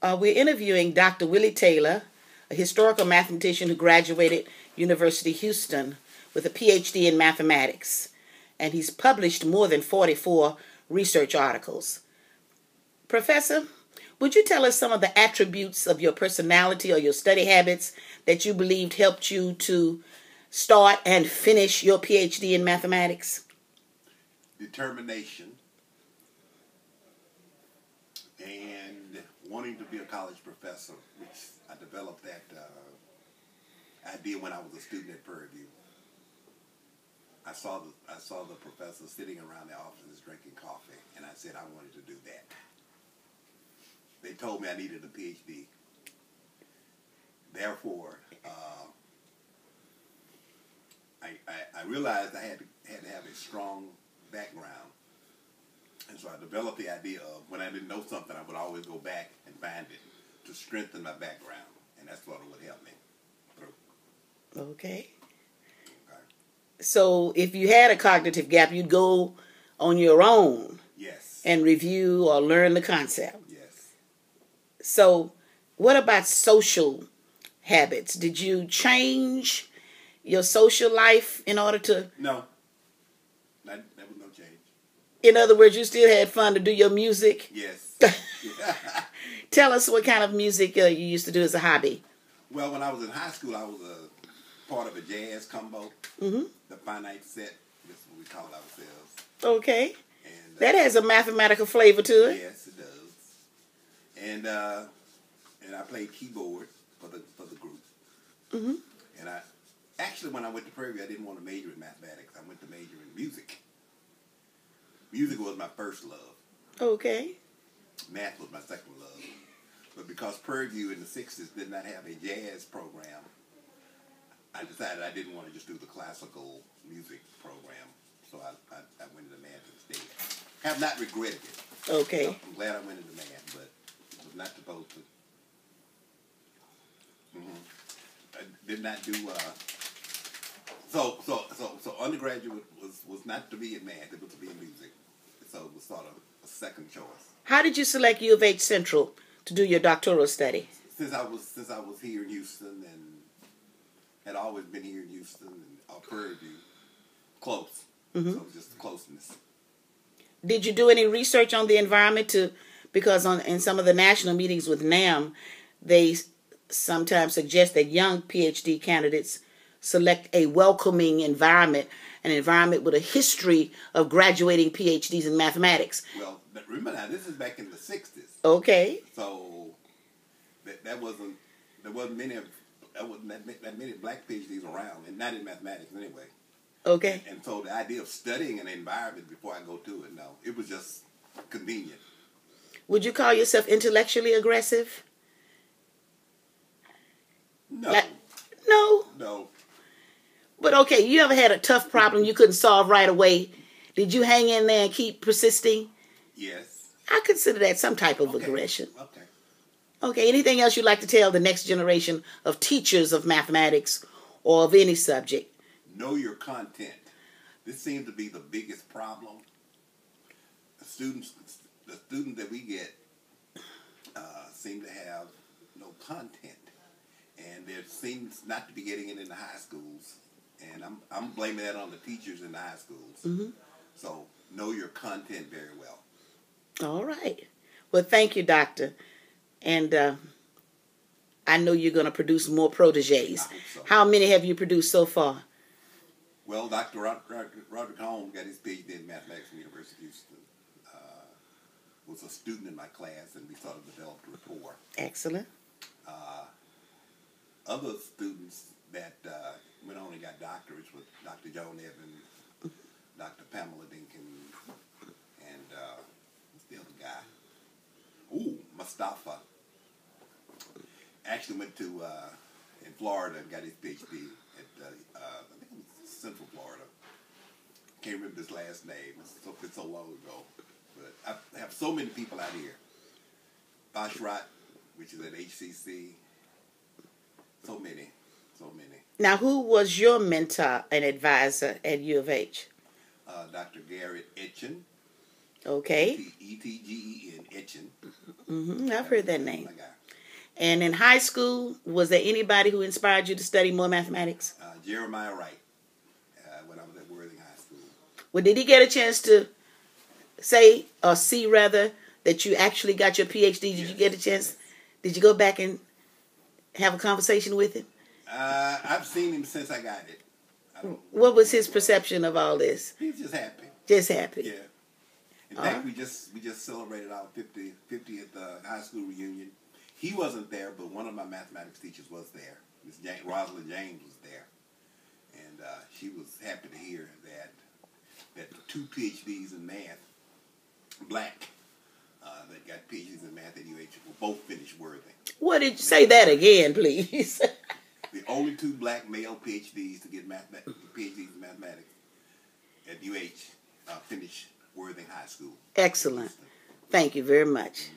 We're interviewing Dr. Willie Taylor, a historical mathematician who graduated University of Houston with a PhD in mathematics. And he's published more than 44 research articles. Professor, would you tell us some of the attributes of your personality or your study habits that you believed helped you to start and finish your PhD in mathematics? Determination and wanting to be a college professor, which I developed that idea when I was a student at Prairie View. I saw the professor sitting around the offices drinking coffee, and I said I wanted to do that. They told me I needed a PhD. Therefore, I realized I had to have a strong background, and so I developed the idea of when I didn't know something, I would always go back and find it to strengthen my background, and that's what would help me through. Okay. So if you had a cognitive gap, you'd go on your own. Yes. And review or learn the concept. Yes. So what about social habits? Did you change your social life in order to... No. There was no change. In other words, you still had fun to do your music? Yes. Tell us what kind of music you used to do as a hobby. Well, when I was in high school, I was a part of a jazz combo. Mm-hmm. The finite set, that's what we call ourselves. Okay. And, that has a mathematical flavor to it. Yes, it does. And I played keyboard for the group. Mm-hmm. And actually, when I went to Prairie View, I didn't want to major in mathematics. I went to major in music. Music was my first love. Okay. Math was my second love. But because Prairie View in the 60s did not have a jazz program, I decided I didn't want to just do the classical music program, so I went into math instead. Have not regretted it. Okay. So I'm glad I went into math, but was not supposed to. I did not do. So undergraduate was not to be in math; it was to be in music. So it was sort of a second choice. How did you select U of H Central to do your doctoral study? Since I was here in Houston and had always been here in Houston and Prairie View, close. Mm-hmm. So it was just the closeness. Did you do any research on the environment because in some of the national meetings with NAM, they sometimes suggest that young PhD candidates select a welcoming environment, an environment with a history of graduating PhDs in mathematics. Well, remember now, this is back in the 60s. Okay. So there wasn't that many black PhDs around, and not in mathematics anyway. Okay. And so the idea of studying an environment before I go to it, no, it was just convenient. Would you call yourself intellectually aggressive? No. No? No. But okay, you ever had a tough problem you couldn't solve right away? Did you hang in there and keep persisting? Yes. I consider that some type of aggression. Okay. Okay, anything else you'd like to tell the next generation of teachers of mathematics or of any subject? Know your content. This seems to be the biggest problem. The students that we get seem to have no content, and there seems not to be getting it in the high schools. And I'm blaming that on the teachers in the high schools. Mm-hmm. So know your content very well. All right. Well, thank you, Doctor. And I know you're going to produce more proteges. I hope so. How many have you produced so far? Well, Dr. Roderick Holmes got his PhD in mathematics from the University of Houston. Was a student in my class, and we sort of developed rapport. Excellent. Other students that went on and got doctorates with Dr. Joan Evans, Dr. Pamela Dinkin, and what's the other guy? Ooh, Mustafa. Actually went to in Florida and got his PhD at I think it was Central Florida. Can't remember his last name. It's so long ago. But I have so many people out here. Bashrat, which is at HCC. So many. Now, who was your mentor and advisor at U of H? Dr. Garrett Etchen. Okay. E-T-G-E-N, Etchen. Mm-hmm. I've heard that name. My guy. And in high school, was there anybody who inspired you to study more mathematics? Jeremiah Wright, when I was at Worthing High School. Well, did he get a chance to say, or see rather, that you actually got your PhD? Did you get a chance? Did you go back and have a conversation with him? I've seen him since I got it. What was his perception of all this? He was just happy. Just happy. Yeah. In fact, we just celebrated our 50th high school reunion. He wasn't there, but one of my mathematics teachers was there. Miss Rosalind James was there, and she was happy to hear that 2 PhDs in math, black, that got PhDs in math at UH, were both finished Worthing. What did you say that again, please? The only 2 black male PhDs to get PhDs in mathematics at UH finished Worthing High School. Excellent. Thank you very much.